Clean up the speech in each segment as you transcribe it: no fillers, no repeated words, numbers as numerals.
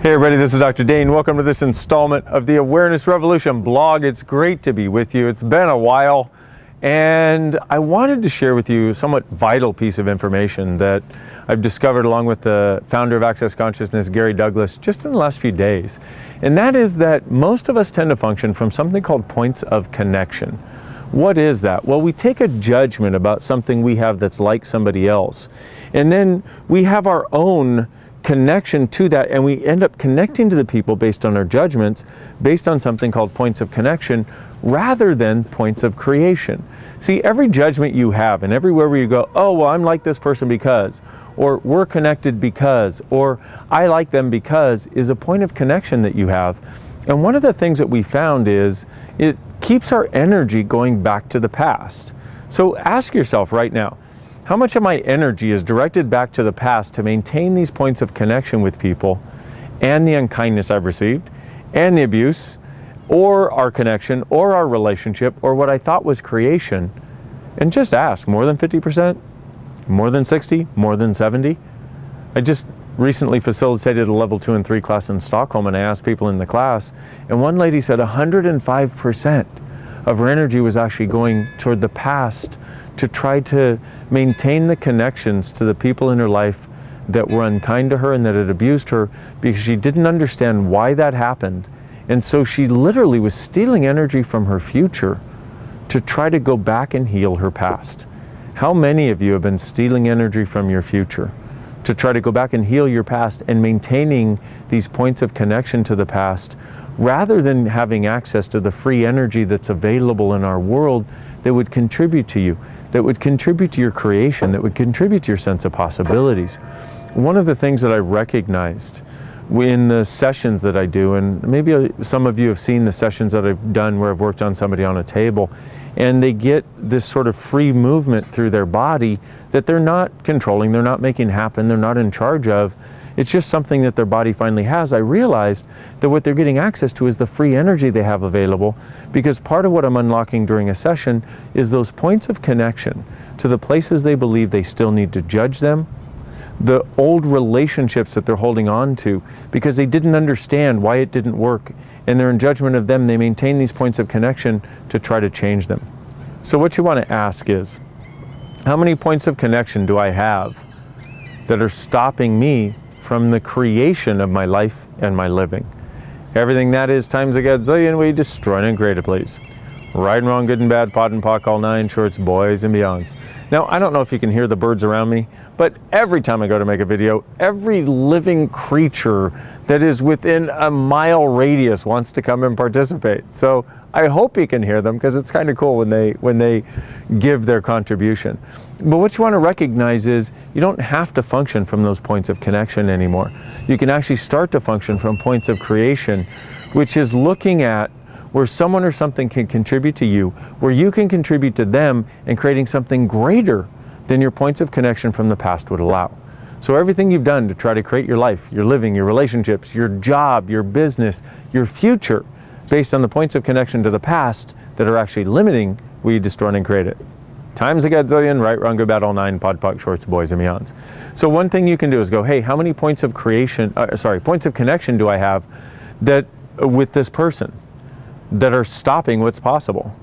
Hey everybody, this is Dr. Dain. Welcome to this installment of the Awareness Revolution blog. It's great to be with you. It's been a while, and I wanted to share with you a somewhat vital piece of information that I've discovered along with the founder of Access Consciousness, Gary Douglas, just in the last few days. And that is that most of us tend to function from something called points of connection. What is that? Well, we take a judgment about something we have that's like somebody else, and then we have our own connection to that, and we end up connecting to the people based on our judgments, based on something called points of connection, rather than points of creation. See, every judgment you have, and everywhere where you go, oh, well, I'm like this person because, or we're connected because, or I like them because, is a point of connection that you have. And one of the things that we found is it keeps our energy going back to the past. So ask yourself right now, how much of my energy is directed back to the past to maintain these points of connection with people and the unkindness I've received and the abuse or our connection or our relationship or what I thought was creation? And just ask, more than 50%? More than 60? More than 70? I just recently facilitated a level 2 and 3 class in Stockholm, and I asked people in the class, and one lady said 105% of her energy was actually going toward the past to try to maintain the connections to the people in her life that were unkind to her and that had abused her, because she didn't understand why that happened. And so she literally was stealing energy from her future to try to go back and heal her past. How many of you have been stealing energy from your future to try to go back and heal your past and maintaining these points of connection to the past, rather than having access to the free energy that's available in our world that would contribute to you, that would contribute to your creation, that would contribute to your sense of possibilities? One of the things that I recognized in the sessions that I do, and maybe some of you have seen the sessions that I've done where I've worked on somebody on a table, and they get this sort of free movement through their body that they're not controlling, they're not making happen, they're not in charge of. It's just something that their body finally has. I realized that what they're getting access to is the free energy they have available, because part of what I'm unlocking during a session is those points of connection to the places they believe they still need to judge them, the old relationships that they're holding on to because they didn't understand why it didn't work, and they're in judgment of them. They maintain these points of connection to try to change them. So what you want to ask is, how many points of connection do I have that are stopping me from the creation of my life and my living? Everything that is times a gazillion, we destroy and create it, please. Right and wrong, good and bad, pot and pock, all nine shorts, boys and beyonds. Now, I don't know if you can hear the birds around me, but every time I go to make a video, every living creature that is within a mile radius wants to come and participate. So I hope you can hear them, because it's kind of cool when they give their contribution. But what you want to recognize is you don't have to function from those points of connection anymore. You can actually start to function from points of creation, which is looking at where someone or something can contribute to you, where you can contribute to them, and creating something greater than your points of connection from the past would allow. So everything you've done to try to create your life, your living, your relationships, your job, your business, your future, based on the points of connection to the past that are actually limiting, we destroy and create it. Times a gazillion, right, wrong, good, bad, all nine, pod, pock, shorts, boys and beyonds. So one thing you can do is go, hey, how many points of points of connection do I have that with this person that are stopping what's possible?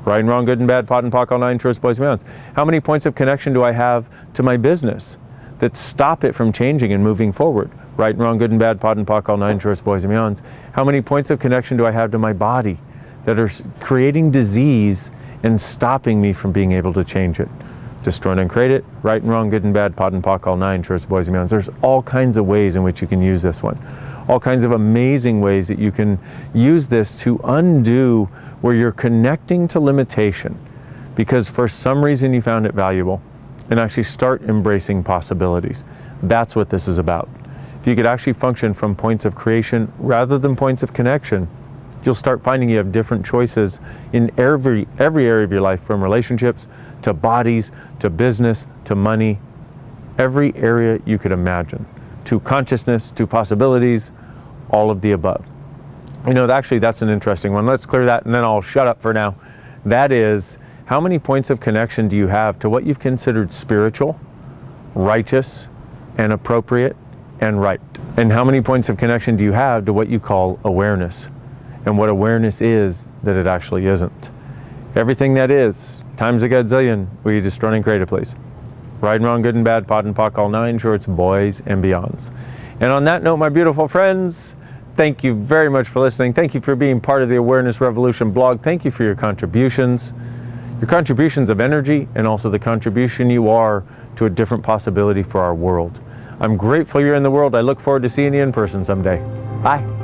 Right and wrong, good and bad, pot and pock, all nine shorts, boys and beyonds. How many points of connection do I have to my business that stop it from changing and moving forward? Right and wrong, good and bad, pot and pock, all nine shorts, boys and beyonds. How many points of connection do I have to my body that are creating disease and stopping me from being able to change it? Destroy and create it. Right and wrong, good and bad, pot and pock, all nine shorts, boys and beyonds. There's all kinds of ways in which you can use this one. All kinds of amazing ways that you can use this to undo where you're connecting to limitation because for some reason you found it valuable, and actually start embracing possibilities. That's what this is about. If you could actually function from points of creation rather than points of connection, you'll start finding you have different choices in every area of your life, from relationships to bodies to business to money, every area you could imagine, to consciousness, to possibilities, all of the above. You know, actually that's an interesting one. Let's clear that and then I'll shut up for now. That is, how many points of connection do you have to what you've considered spiritual, righteous, and appropriate and right? And how many points of connection do you have to what you call awareness? And what awareness is that it actually isn't. Everything that is, times a godzillion, we just run and create a place. Right and wrong, good and bad, pot and pock, all nine shorts, boys and beyonds. And on that note, my beautiful friends, thank you very much for listening. Thank you for being part of the Awareness Revolution blog. Thank you for your contributions of energy, and also the contribution you are to a different possibility for our world. I'm grateful you're in the world. I look forward to seeing you in person someday. Bye.